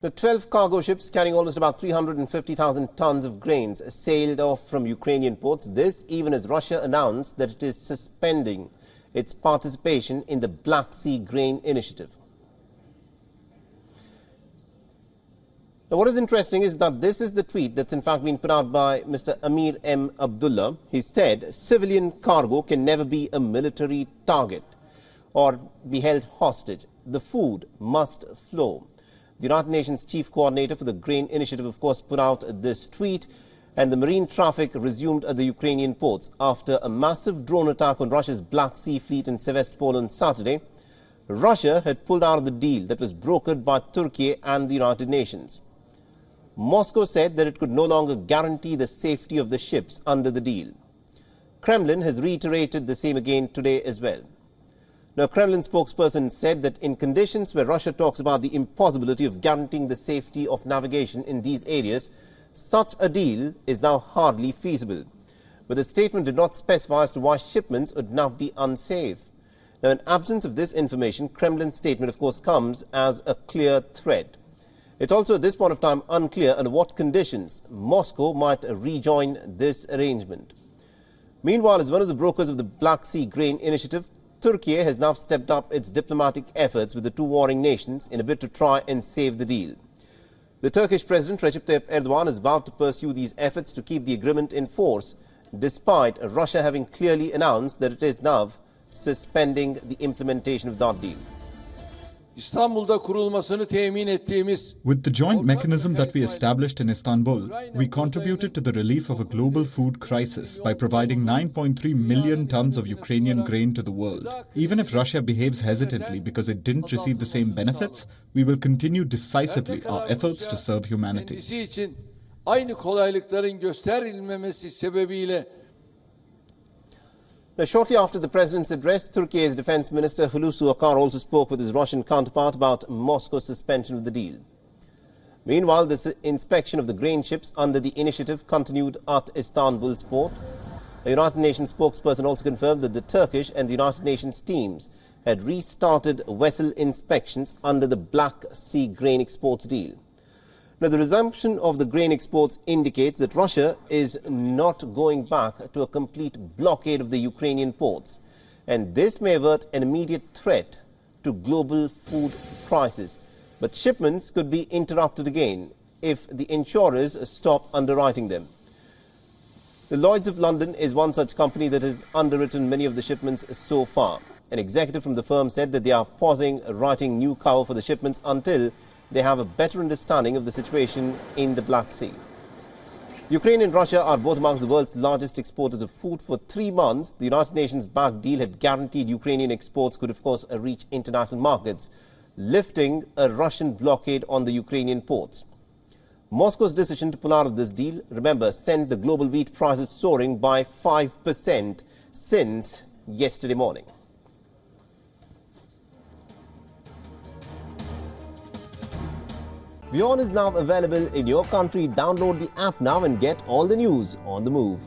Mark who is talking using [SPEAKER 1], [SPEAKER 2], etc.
[SPEAKER 1] The 12 cargo ships carrying almost about 350,000 tons of grains sailed off from Ukrainian ports. This even as Russia announced that it is suspending its participation in the Black Sea Grain Initiative. Now, what is interesting is that this is the tweet that's in fact been put out by Mr. Amir M. Abdullah. He said, civilian cargo can never be a military target or be held hostage. The food must flow. The United Nations Chief Coordinator for the Grain Initiative, of course, put out this tweet, and the marine traffic resumed at the Ukrainian ports after a massive drone attack on Russia's Black Sea fleet in Sevastopol on Saturday. Russia had pulled out of the deal that was brokered by Turkey and the United Nations. Moscow said that it could no longer guarantee the safety of the ships under the deal. Kremlin has reiterated the same again today as well. Now, Kremlin spokesperson said that in conditions where Russia talks about the impossibility of guaranteeing the safety of navigation in these areas, such a deal is now hardly feasible. But the statement did not specify as to why shipments would now be unsafe. Now, in absence of this information, Kremlin's statement, of course, comes as a clear threat. It's also at this point of time unclear under what conditions Moscow might rejoin this arrangement. Meanwhile, as one of the brokers of the Black Sea Grain Initiative, Turkey has now stepped up its diplomatic efforts with the two warring nations in a bid to try and save the deal. The Turkish President Recep Tayyip Erdogan has vowed to pursue these efforts to keep the agreement in force, despite Russia having clearly announced that it is now suspending the implementation of that deal.
[SPEAKER 2] With the joint mechanism that we established in Istanbul, we contributed to the relief of a global food crisis by providing 9.3 million tons of Ukrainian grain to the world. Even if Russia behaves hesitantly because it didn't receive the same benefits, we will continue decisively our efforts to serve humanity.
[SPEAKER 1] Now, shortly after the President's address, Turkey's Defense Minister Hulusi Akar also spoke with his Russian counterpart about Moscow's suspension of the deal. Meanwhile, the inspection of the grain ships under the initiative continued at Istanbul's port. A United Nations spokesperson also confirmed that the Turkish and the United Nations teams had restarted vessel inspections under the Black Sea grain exports deal. Now, the resumption of the grain exports indicates that Russia is not going back to a complete blockade of the Ukrainian ports, and this may avert an immediate threat to global food crisis. But shipments could be interrupted again if the insurers stop underwriting them. The Lloyd's of London is one such company that has underwritten many of the shipments so far. An executive from the firm said that they are pausing writing new cover for the shipments until they have a better understanding of the situation in the Black Sea. Ukraine and Russia are both amongst the world's largest exporters of food. For 3 months, the United Nations-backed deal had guaranteed Ukrainian exports could, of course, reach international markets, lifting a Russian blockade on the Ukrainian ports. Moscow's decision to pull out of this deal, remember, sent the global wheat prices soaring by 5% since yesterday morning. WION is now available in your country. Download the app now and get all the news on the move.